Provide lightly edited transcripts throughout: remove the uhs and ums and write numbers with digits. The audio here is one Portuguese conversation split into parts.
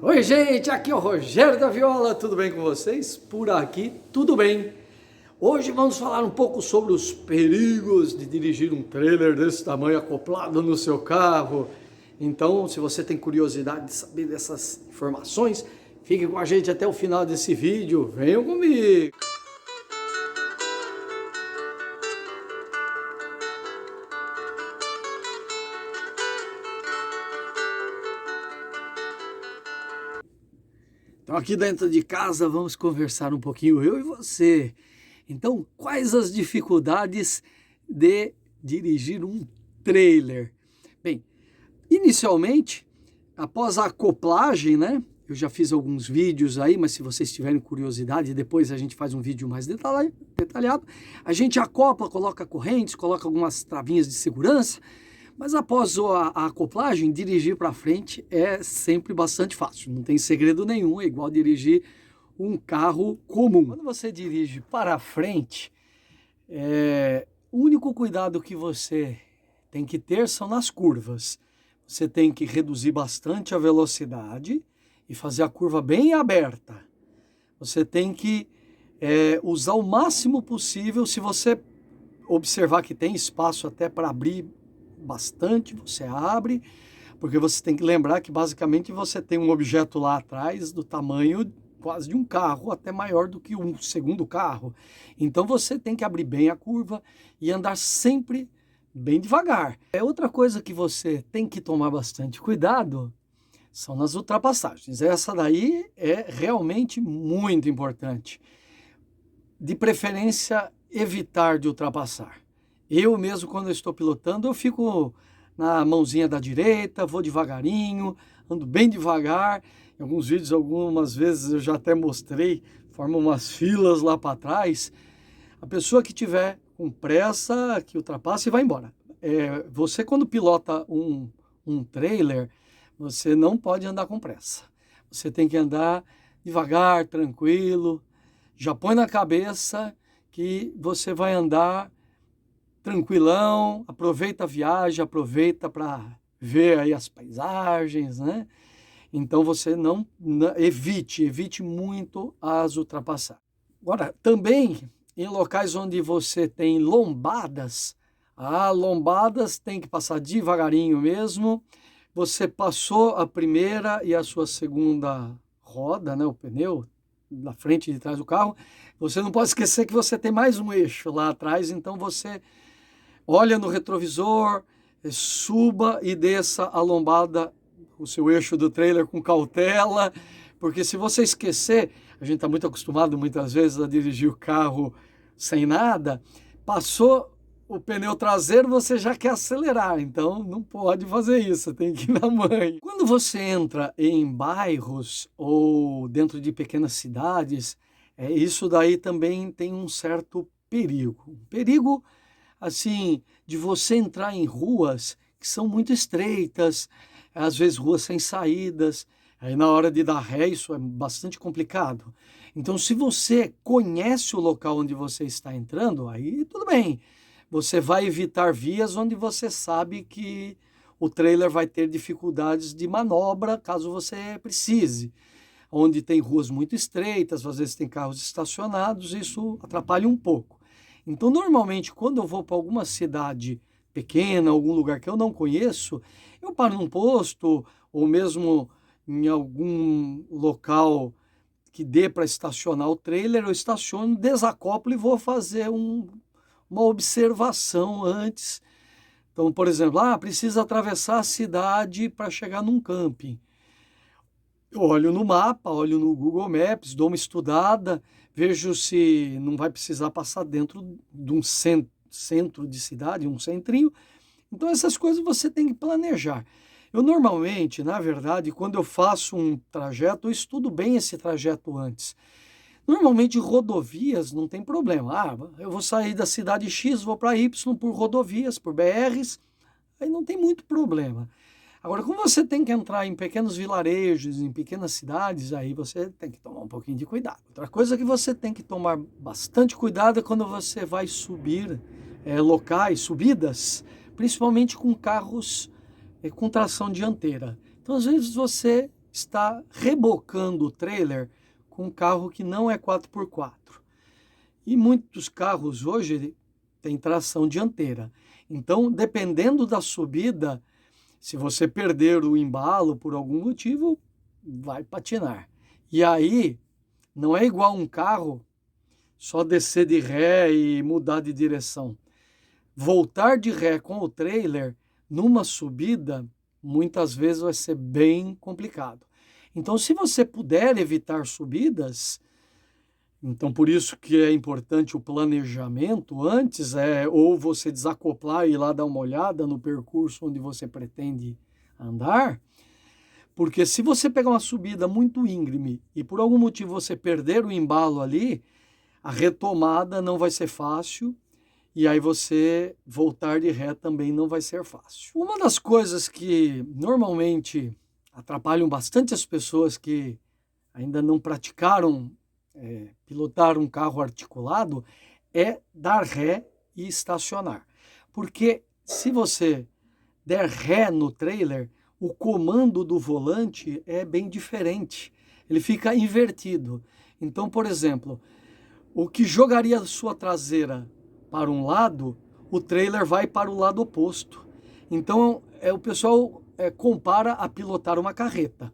Oi, gente, aqui é o Rogério da Viola, tudo bem com vocês? Por aqui, tudo bem. Hoje vamos falar um pouco sobre os perigos de dirigir um trailer desse tamanho acoplado no seu carro. Então, se você tem curiosidade de saber dessas informações, fique com a gente até o final desse vídeo, venham comigo! Então aqui dentro de casa vamos conversar um pouquinho, eu e você. Então, quais as dificuldades de dirigir um trailer? Bem, inicialmente, após a acoplagem, né? Eu já fiz alguns vídeos aí, mas se vocês tiverem curiosidade, depois a gente faz um vídeo mais detalhado. A gente acopla, coloca correntes, coloca algumas travinhas de segurança, mas após a acoplagem, dirigir para frente é sempre bastante fácil. Não tem segredo nenhum, é igual dirigir um carro comum. Quando você dirige para frente, o único cuidado que você tem que ter são nas curvas. Você tem que reduzir bastante a velocidade e fazer a curva bem aberta. Você tem que usar o máximo possível. Se você observar que tem espaço até para abrir bastante, você abre, porque você tem que lembrar que basicamente você tem um objeto lá atrás do tamanho quase de um carro, até maior do que um segundo carro. Então você tem que abrir bem a curva e andar sempre bem devagar. Outra coisa que você tem que tomar bastante cuidado são nas ultrapassagens. Essa daí é realmente muito importante. De preferência, evitar de ultrapassar. Eu mesmo, quando eu estou pilotando, eu fico na mãozinha da direita, vou devagarinho, ando bem devagar. Em alguns vídeos, algumas vezes eu já até mostrei, forma umas filas lá para trás. A pessoa que tiver com pressa, que ultrapasse e vai embora. Você, quando pilota um trailer, você não pode andar com pressa. Você tem que andar devagar, tranquilo. Já põe na cabeça que você vai andar tranquilão, aproveita a viagem, aproveita para ver aí as paisagens, né? Então você evite muito as ultrapassagens. Agora, também em locais onde você tem lombadas, lombadas tem que passar devagarinho mesmo. Você passou a primeira e a sua segunda roda, né, o pneu, na frente e de trás do carro, você não pode esquecer que você tem mais um eixo lá atrás, então você olha no retrovisor, suba e desça a lombada, o seu eixo do trailer com cautela, porque se você esquecer, a gente está muito acostumado muitas vezes a dirigir o carro sem nada, passou o pneu traseiro, você já quer acelerar, então não pode fazer isso, tem que ir na manha. Quando você entra em bairros ou dentro de pequenas cidades, isso daí também tem um certo perigo. Perigo assim, de você entrar em ruas que são muito estreitas, às vezes ruas sem saídas, aí na hora de dar ré isso é bastante complicado. Então, se você conhece o local onde você está entrando, aí tudo bem. Você vai evitar vias onde você sabe que o trailer vai ter dificuldades de manobra, caso você precise. Onde tem ruas muito estreitas, às vezes tem carros estacionados, isso atrapalha um pouco. Então, normalmente, quando eu vou para alguma cidade pequena, algum lugar que eu não conheço, eu paro num posto ou mesmo em algum local que dê para estacionar o trailer, eu estaciono, desacoplo e vou fazer uma observação antes. Então, por exemplo, precisa atravessar a cidade para chegar num camping. Eu olho no mapa, olho no Google Maps, dou uma estudada, vejo se não vai precisar passar dentro de um centro de cidade, um centrinho. Então essas coisas você tem que planejar. Eu normalmente, na verdade, quando eu faço um trajeto, eu estudo bem esse trajeto antes. Normalmente rodovias não tem problema. Eu vou sair da cidade X, vou para Y por rodovias, por BRs, aí não tem muito problema. Agora, como você tem que entrar em pequenos vilarejos, em pequenas cidades, aí você tem que tomar um pouquinho de cuidado. Outra coisa que você tem que tomar bastante cuidado é quando você vai subir locais, subidas, principalmente com carros com tração dianteira. Então, às vezes você está rebocando o trailer com um carro que não é 4x4. E muitos carros hoje têm tração dianteira. Então, dependendo da subida, se você perder o embalo por algum motivo, vai patinar. E aí, não é igual um carro só descer de ré e mudar de direção. Voltar de ré com o trailer numa subida, muitas vezes vai ser bem complicado. Então, se você puder evitar subidas, então por isso que é importante o planejamento antes, ou você desacoplar e ir lá dar uma olhada no percurso onde você pretende andar, porque se você pegar uma subida muito íngreme e por algum motivo você perder o embalo ali, a retomada não vai ser fácil e aí você voltar de ré também não vai ser fácil. Uma das coisas que normalmente atrapalham bastante as pessoas que ainda não praticaram pilotar um carro articulado é dar ré e estacionar. Porque se você der ré no trailer, o comando do volante é bem diferente. Ele fica invertido. Então, por exemplo, o que jogaria a sua traseira para um lado, o trailer vai para o lado oposto. Então, o pessoal compara a pilotar uma carreta.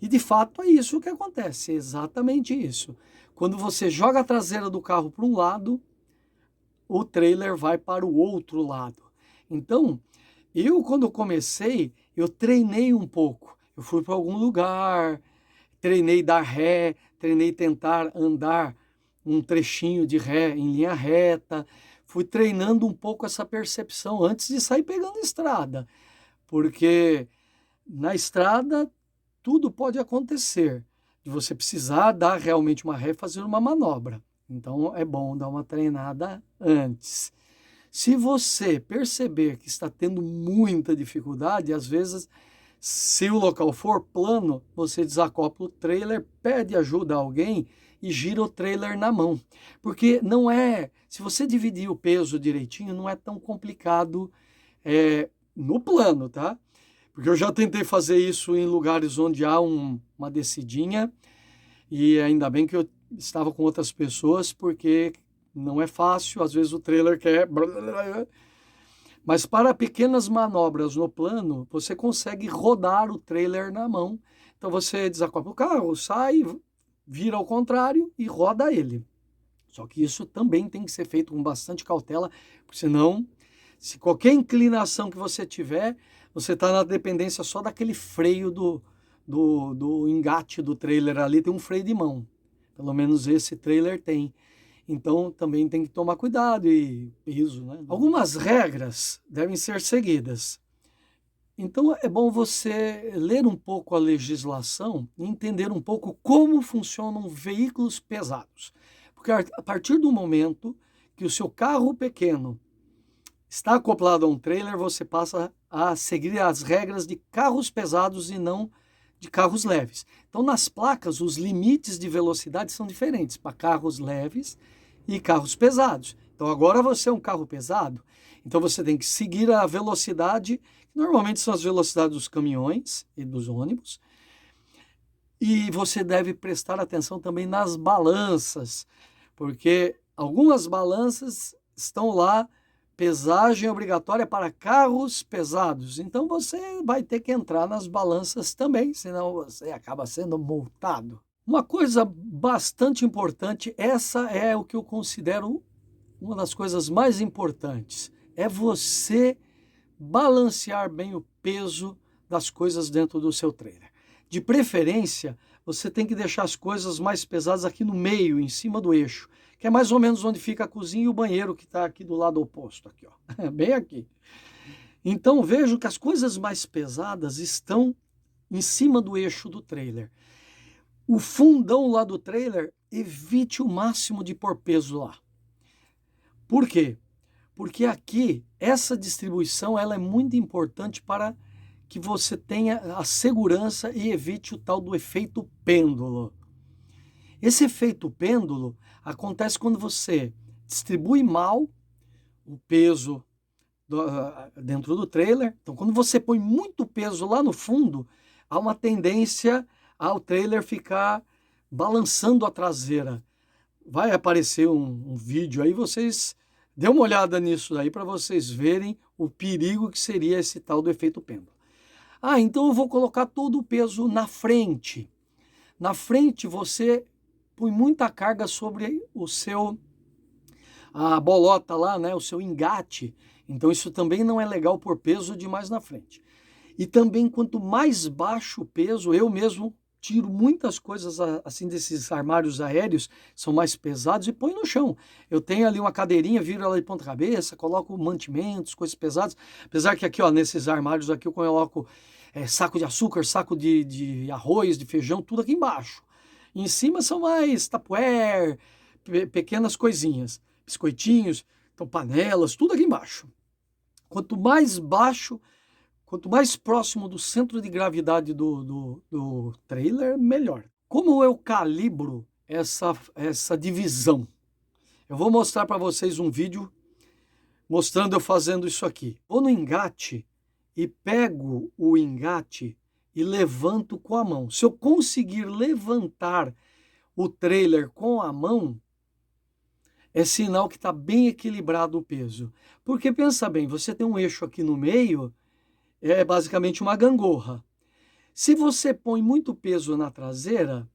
E de fato é isso que acontece, é exatamente isso. Quando você joga a traseira do carro para um lado, o trailer vai para o outro lado. Então, quando comecei, eu treinei um pouco. Eu fui para algum lugar, treinei dar ré, treinei tentar andar um trechinho de ré em linha reta. Fui treinando um pouco essa percepção antes de sair pegando estrada. Porque na estrada tudo pode acontecer, de você precisar dar realmente uma ré e fazer uma manobra. Então é bom dar uma treinada antes. Se você perceber que está tendo muita dificuldade, às vezes, se o local for plano, você desacopla o trailer, pede ajuda a alguém e gira o trailer na mão. Porque não é, se você dividir o peso direitinho, não é tão complicado no plano, tá? Porque eu já tentei fazer isso em lugares onde há uma descidinha e ainda bem que eu estava com outras pessoas, porque não é fácil, às vezes o trailer quer... Mas para pequenas manobras no plano, você consegue rodar o trailer na mão. Então você desacopla o carro, sai, vira ao contrário e roda ele. Só que isso também tem que ser feito com bastante cautela, porque senão, se qualquer inclinação que você tiver, você está na dependência só daquele freio do engate do trailer ali, tem um freio de mão. Pelo menos esse trailer tem. Então também tem que tomar cuidado e peso, né? Algumas regras devem ser seguidas. Então é bom você ler um pouco a legislação e entender um pouco como funcionam veículos pesados. Porque a partir do momento que o seu carro pequeno está acoplado a um trailer, você passa a seguir as regras de carros pesados e não de carros leves. Então, nas placas, os limites de velocidade são diferentes para carros leves e carros pesados. Então, agora você é um carro pesado, então você tem que seguir a velocidade, que normalmente são as velocidades dos caminhões e dos ônibus, e você deve prestar atenção também nas balanças, porque algumas balanças estão lá, pesagem obrigatória para carros pesados. Então você vai ter que entrar nas balanças também, senão você acaba sendo multado. Uma coisa bastante importante, essa é o que eu considero uma das coisas mais importantes, é você balancear bem o peso das coisas dentro do seu trailer. De preferência, você tem que deixar as coisas mais pesadas aqui no meio, em cima do eixo, que é mais ou menos onde fica a cozinha e o banheiro, que está aqui do lado oposto, aqui, ó, bem aqui. Então vejo que as coisas mais pesadas estão em cima do eixo do trailer. O fundão lá do trailer, evite o máximo de pôr peso lá. Por quê? Porque aqui, essa distribuição ela é muito importante para que você tenha a segurança e evite o tal do efeito pêndulo. Esse efeito pêndulo acontece quando você distribui mal o peso dentro do trailer. Então, quando você põe muito peso lá no fundo, há uma tendência ao trailer ficar balançando a traseira. Vai aparecer um vídeo aí, vocês dêem uma olhada nisso aí para vocês verem o perigo que seria esse tal do efeito pêndulo. Ah, então eu vou colocar todo o peso na frente. Na frente você põe muita carga sobre a bolota lá, né, o seu engate. Então isso também não é legal pôr peso demais na frente. E também quanto mais baixo o peso, eu mesmo tiro muitas coisas assim desses armários aéreos, são mais pesados, e põe no chão. Eu tenho ali uma cadeirinha, viro ela de ponta cabeça, coloco mantimentos, coisas pesadas. Apesar que aqui, ó, nesses armários aqui eu coloco saco de açúcar, saco de arroz, de feijão, tudo aqui embaixo. E em cima são mais tupperware, pequenas coisinhas, biscoitinhos, então panelas, tudo aqui embaixo. Quanto mais baixo, quanto mais próximo do centro de gravidade do trailer, melhor. Como eu calibro essa divisão? Eu vou mostrar para vocês um vídeo mostrando eu fazendo isso aqui. Vou no engate e pego o engate e levanto com a mão. Se eu conseguir levantar o trailer com a mão, é sinal que está bem equilibrado o peso. Porque pensa bem, você tem um eixo aqui no meio, é basicamente uma gangorra. Se você põe muito peso na traseira,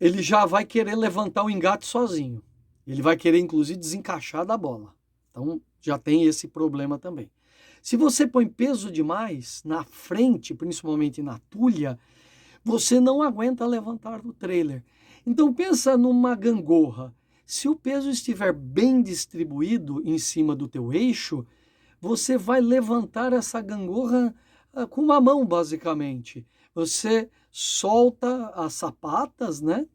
ele já vai querer levantar o engate sozinho. Ele vai querer, inclusive, desencaixar da bola. Então, já tem esse problema também. Se você põe peso demais na frente, principalmente na tulha, você não aguenta levantar o trailer. Então, pensa numa gangorra. Se o peso estiver bem distribuído em cima do teu eixo, você vai levantar essa gangorra com uma mão, basicamente. Você solta as sapatas, né?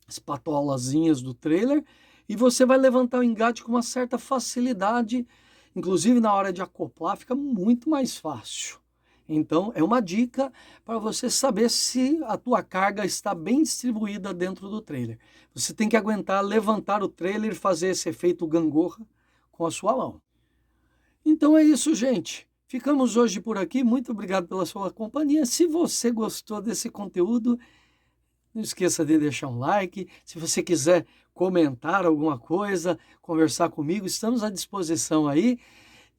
As patolazinhas do trailer, e você vai levantar o engate com uma certa facilidade. Inclusive, na hora de acoplar, fica muito mais fácil. Então, é uma dica para você saber se a tua carga está bem distribuída dentro do trailer. Você tem que aguentar levantar o trailer e fazer esse efeito gangorra com a sua mão. Então é isso, gente. Ficamos hoje por aqui. Muito obrigado pela sua companhia. Se você gostou desse conteúdo, não esqueça de deixar um like. Se você quiser comentar alguma coisa, conversar comigo, estamos à disposição aí.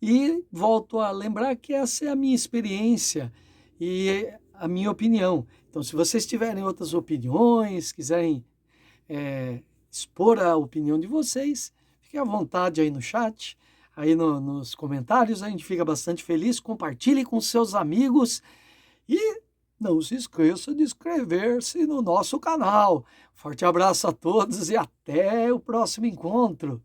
E volto a lembrar que essa é a minha experiência e a minha opinião. Então, se vocês tiverem outras opiniões, quiserem expor a opinião de vocês, fiquem à vontade aí no chat. Aí nos comentários, a gente fica bastante feliz. Compartilhe com seus amigos e não se esqueça de inscrever-se no nosso canal. Forte abraço a todos e até o próximo encontro.